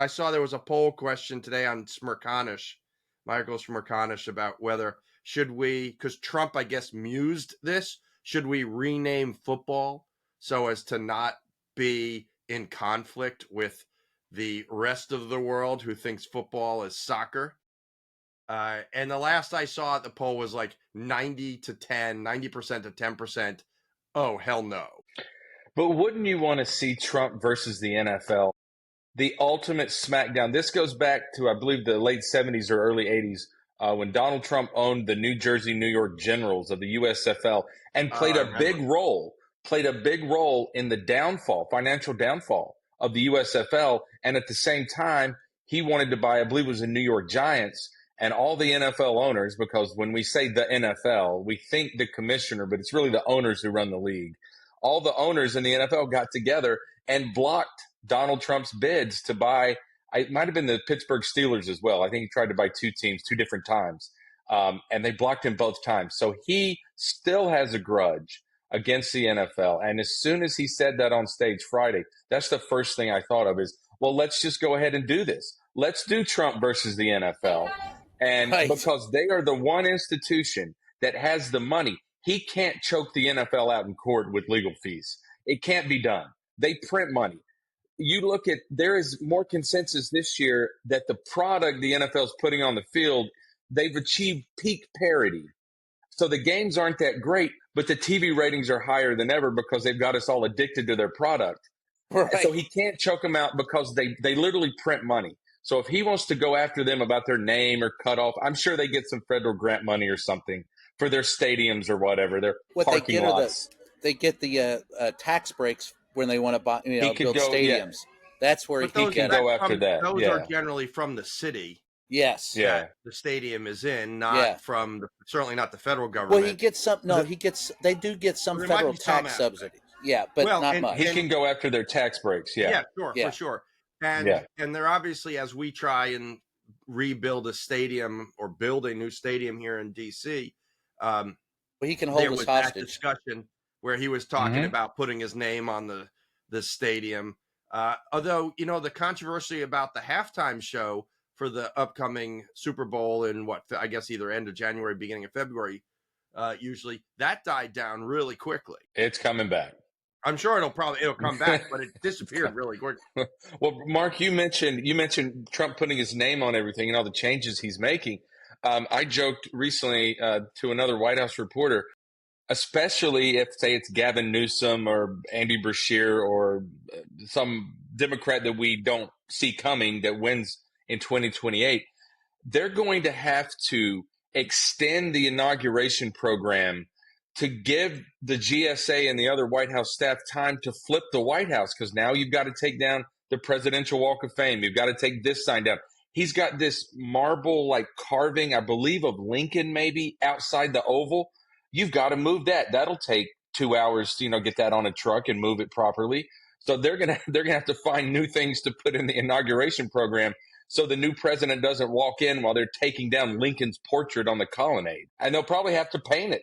I saw there was a poll question today on Smirconish, Michael Smirconish, about whether should we, because Trump, I guess, mused this, should we rename football so as to not be in conflict with the rest of the world who thinks football is soccer? And the last I saw at the poll was like 90% to 10%. Oh, hell no. But wouldn't you want to see Trump versus the NFL? The ultimate smackdown. This goes back to, I believe, the late 70s or early 80s when Donald Trump owned the New Jersey, New York Generals of the USFL and played I a big role, in the downfall, financial downfall of the USFL. And at the same time, he wanted to buy, I believe it was the New York Giants, and all the NFL owners, because when we say the NFL, we think the commissioner, but it's really the owners who run the league. All the owners in the NFL got together and blocked Donald Trump's bids to buy. It might have been the Pittsburgh Steelers as well. I think he tried to buy two teams, two different times, and they blocked him both times. So he still has a grudge against the NFL. And as soon as he said that on stage Friday, that's the first thing I thought of is, well, let's just go ahead and do this. Let's do Trump versus the NFL. And Right. because they are the one institution that has the money, he can't choke the NFL out in court with legal fees. It can't be done. They print money. You look at, there is more consensus this year that the product the NFL is putting on the field, they've achieved peak parity. So the games aren't that great, but the TV ratings are higher than ever because they've got us all addicted to their product. Right. So he can't choke them out because they literally print money. So if he wants to go after them about their name or cut off, I'm sure they get some federal grant money or something for their stadiums or whatever, their parking lots. They get the tax breaks when they want to buy, build stadiums. Yeah. That's where he can go after that. Those are generally from the city. Yes. Yeah. The stadium is in, not from certainly not the federal government. Well, he gets some. No, they do get some federal tax subsidies. Yeah, but not much. He can go after their tax breaks. Yeah. Yeah, for sure. And they're obviously, as we try and rebuild a stadium or build a new stadium here in DC, he can hold us hostage. That discussion where he was talking about putting his name on the stadium. Although, the controversy about the halftime show for the upcoming Super Bowl in I guess either end of January, beginning of February, usually that died down really quickly. It's coming back. I'm sure it'll come back, but it disappeared really quick. Well, Mark, you mentioned Trump putting his name on everything and all the changes he's making. I joked recently to another White House reporter, especially if, say, it's Gavin Newsom or Andy Beshear or some Democrat that we don't see coming that wins in 2028, they're going to have to extend the inauguration program to give the GSA and the other White House staff time to flip the White House, because now you've got to take down the Presidential Walk of Fame. You've got to take this sign down. He's got this marble carving, I believe, of Lincoln maybe outside the Oval. You've got to move that. That'll take 2 hours to, get that on a truck and move it properly. So they're gonna have to find new things to put in the inauguration program so the new president doesn't walk in while they're taking down Lincoln's portrait on the colonnade. And they'll probably have to paint it.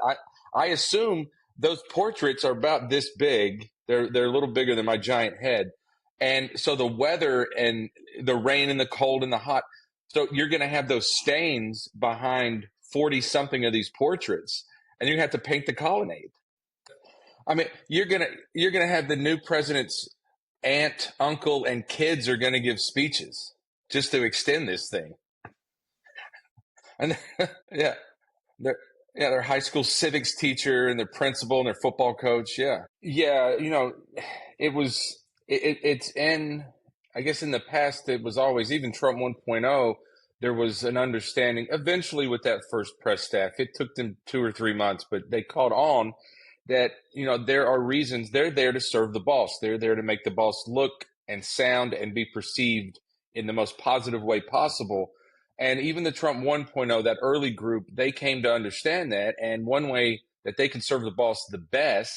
I assume those portraits are about this big. They're a little bigger than my giant head. And so the weather and the rain and the cold and the hot, so you're going to have those stains behind 40-something of these portraits, and you have to paint the colonnade. I mean, you're going to have the new president's aunt, uncle, and kids are going to give speeches just to extend this thing. And their high school civics teacher and their principal and their football coach. Yeah. It's in, I guess in the past, it was always, even Trump 1.0, there was an understanding eventually with that first press staff. It took them 2 or 3 months, but they caught on that, there are reasons they're there to serve the boss. They're there to make the boss look and sound and be perceived in the most positive way possible. And even the Trump 1.0, that early group, they came to understand that. And one way that they can serve the boss the best